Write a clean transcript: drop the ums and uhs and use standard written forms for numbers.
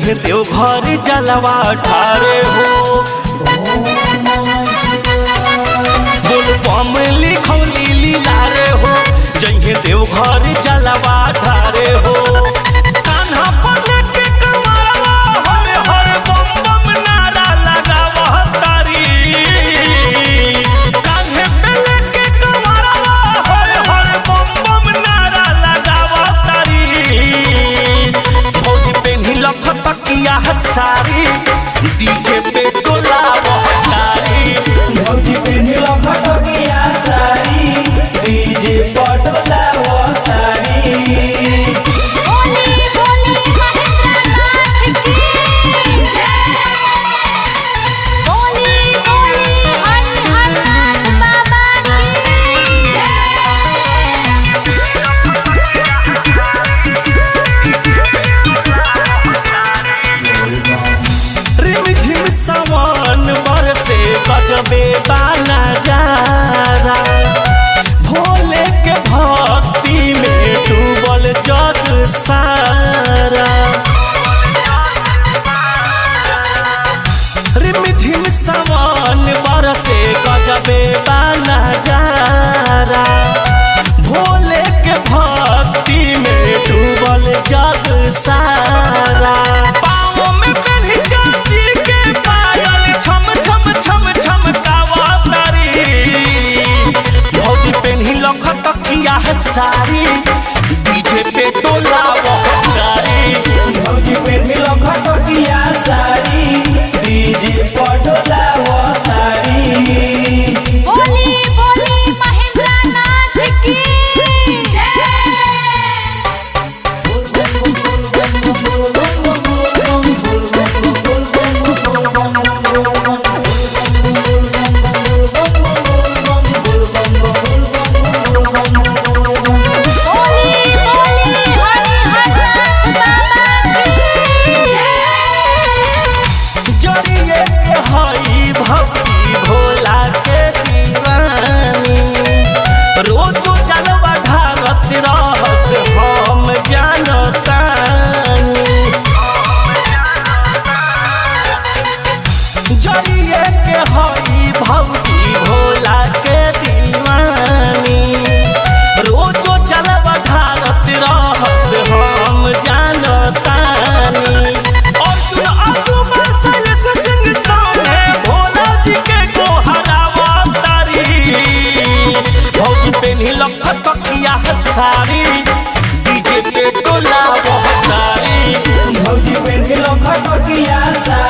जइहे देव घर जलवा ठारे हो। बोल बम लिखौली लीला रे हो, जइहे देव घर जलवा ठारे हो। कान्हा पर लेके कमरवा हर हर बम बम नारा लगावा तारी। कान्हे पे लेके कमरवा हर हर बम बम नारा लगावा तारी। फौजी पेन्ही लखतकिया सारी, डीजे पे डोलावा तारी। फौजी पेन्ही लखतकिया सारी, डीजे पे डोलावा तारी। रिमझिम सावन बरसे गजबे बाना जारा। भोले के भक्ति में डूबल जग सारा। रिमझिम सावन बरसे गजबे बाना जारा। भोले के भक्ति में डूबल जग सारा। पाँव में पेन्ही चांदी के पायल, छम छम छम छम कावा तारी। भौजी पेन्ही लखतकिया सारी, डीजे पे डोलावा तारी। फौजी पेन्ही लखतकिया सारी, डीजे पे डोलावा तारी। जरिए के हई भक्ति भोला के दीवानी। रोजो जलवा ढारत रहस हम जानतानी। जरिए के हई भक्ति भोला के दीवानी। रोजो जलवा ढारत रहस हम जानतानी। अर्जुन अजूबा सैलेश सिंह सामने भोला जी के गोहरावा तारी। भौजी पेन्ही लखतकिया सारी, डीजे पे डोलावा तारी। फौजी पेन्ही लखतकिया सारी।